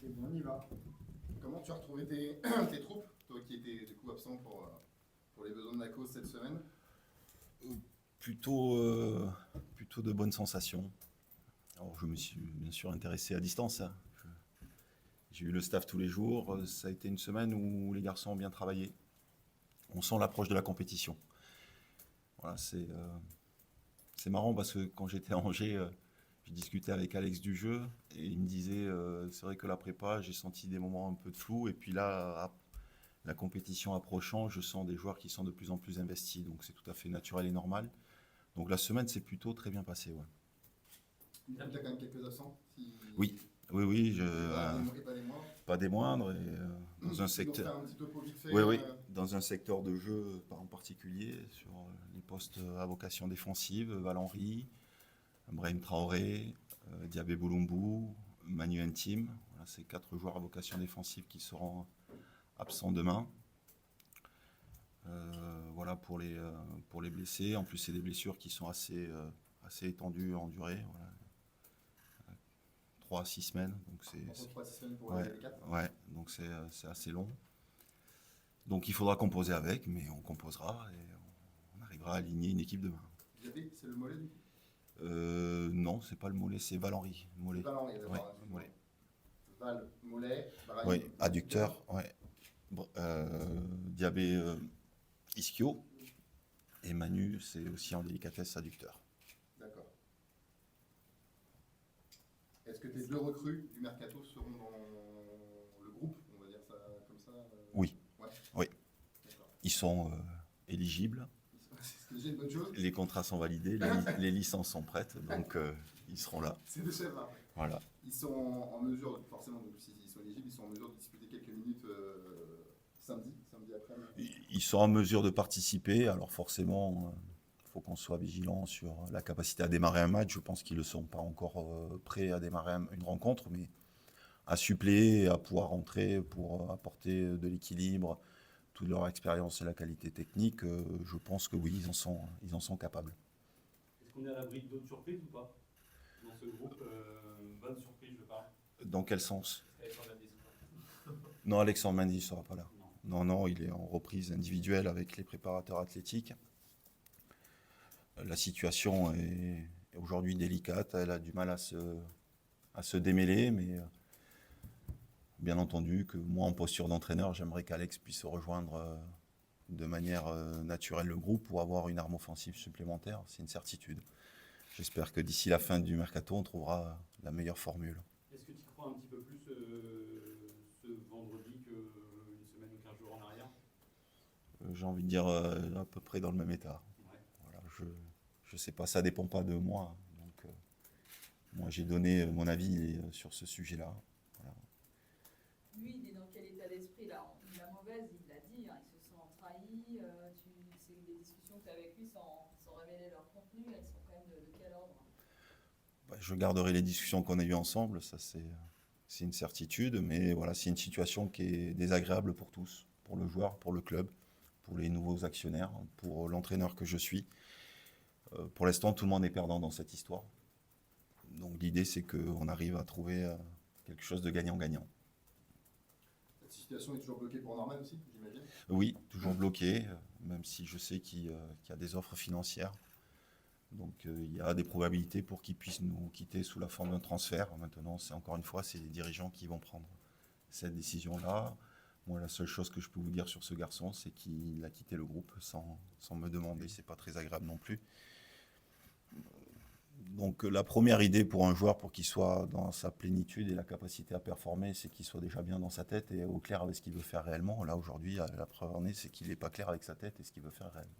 Et bien, on y va. Comment tu as retrouvé tes troupes, toi qui étais du coup absent pour les besoins de la cause cette semaine? Plutôt, plutôt de bonnes sensations. Alors, je me suis bien sûr intéressé à distance, hein. J'ai eu le staff tous les jours. Ça a été une semaine où les garçons ont bien travaillé. On sent l'approche de la compétition. Voilà, c'est marrant parce que quand j'étais à Angers, j'ai discuté avec Alex du jeu et il me disait c'est vrai que la prépa, j'ai senti des moments un peu de flou. Et puis là, la compétition approchant, je sens des joueurs qui sont de plus en plus investis. Donc c'est tout à fait naturel et normal. Donc la semaine s'est plutôt très bien passée. Ouais. Du coup, tu as quand même quelques absents Oui, oui, oui, et pas les moindres. pas des moindres. Et, dans un Tu peux nous secteur. refaire un petit topo vite fait Oui, oui, dans un secteur de jeu en particulier, sur les postes à vocation défensive, Val-Henri, Brahim Traoré, Diabé Boulumbu, Manu Intime. Voilà, c'est 4 joueurs à vocation défensive qui seront absents demain. Voilà pour les blessés. En plus, c'est des blessures qui sont assez étendues en durée. Voilà. 3 à 6 semaines. Donc Entre 3 et 6 semaines pour ouais, les 4. ouais, donc c'est assez long. Donc il faudra composer avec, mais on composera et on arrivera à aligner une équipe demain. Diabé, c'est le mollet du coup? Non, c'est pas le mollet, c'est Val-Henri. Mollet. Val-Henri, Ouais, d'accord. mollet. Val, mollet, Brahim, Oui, adducteur, ouais. Diabé ischio. Et Manu, c'est aussi en délicatesse adducteur. D'accord. Est-ce que tes deux recrues du mercato seront dans le groupe, on va dire ça comme ça? Oui, Ouais, oui. d'accord. Ils sont éligibles. C'est déjà une bonne chose. Les contrats sont validés, les licences sont prêtes, donc ils seront là. C'est déjà ça. Voilà. Ils sont en mesure, forcément, donc s'ils sont éligibles, ils sont en mesure de disputer quelques minutes samedi après-midi. Ils sont en mesure de participer, alors forcément, il faut qu'on soit vigilant sur la capacité à démarrer un match. Je pense qu'ils ne sont pas encore prêts à démarrer une rencontre, mais à suppléer, à pouvoir rentrer pour apporter de l'équilibre, toute leur expérience et la qualité technique, je pense que oui, ils en sont capables. Est-ce qu'on est à l'abri d'autres surprises ou pas dans ce groupe? Bonne surprise, je parle. Dans quel sens? Alexandre Mendy. Non, Alexandre Mendy ne sera pas là. Non. Non, il est en reprise individuelle avec les préparateurs athlétiques. La situation est aujourd'hui délicate, elle a du mal à se démêler, mais bien entendu que moi, en posture d'entraîneur, j'aimerais qu'Alex puisse rejoindre de manière naturelle le groupe pour avoir une arme offensive supplémentaire, c'est une certitude. J'espère que d'ici la fin du mercato, on trouvera la meilleure formule. Est-ce que tu crois un petit peu plus ce vendredi qu'une semaine ou 15 jours en arrière? J'ai envie de dire à peu près dans le même état. Ouais. Voilà, je sais pas, ça dépend pas de moi. Donc, moi, j'ai donné mon avis sur ce sujet-là. Voilà. Lui, il est dans quel état d'esprit là? La mauvaise, il l'a dit, hein, il se sent trahi. C'est les discussions que tu as avec lui sans révéler leur contenu, elles sont quand même de quel ordre? Bah, je garderai les discussions qu'on a eues ensemble, ça c'est une certitude, mais voilà, c'est une situation qui est désagréable pour tous, pour le joueur, pour le club, pour les nouveaux actionnaires, pour l'entraîneur que je suis. Pour l'instant, tout le monde est perdant dans cette histoire. Donc l'idée, c'est qu'on arrive à trouver quelque chose de gagnant-gagnant. Cette situation est toujours bloquée pour Norman aussi, j'imagine? Oui, toujours bloqué, même si je sais qu'il y a des offres financières. Donc il y a des probabilités pour qu'ils puissent nous quitter sous la forme d'un transfert. Maintenant, c'est encore une fois, c'est les dirigeants qui vont prendre cette décision-là. Moi, la seule chose que je peux vous dire sur ce garçon, c'est qu'il a quitté le groupe sans me demander. C'est pas très agréable non plus. Donc la première idée pour un joueur, pour qu'il soit dans sa plénitude et la capacité à performer, c'est qu'il soit déjà bien dans sa tête et au clair avec ce qu'il veut faire réellement. Là, aujourd'hui, la preuve en est, c'est qu'il n'est pas clair avec sa tête et ce qu'il veut faire réellement.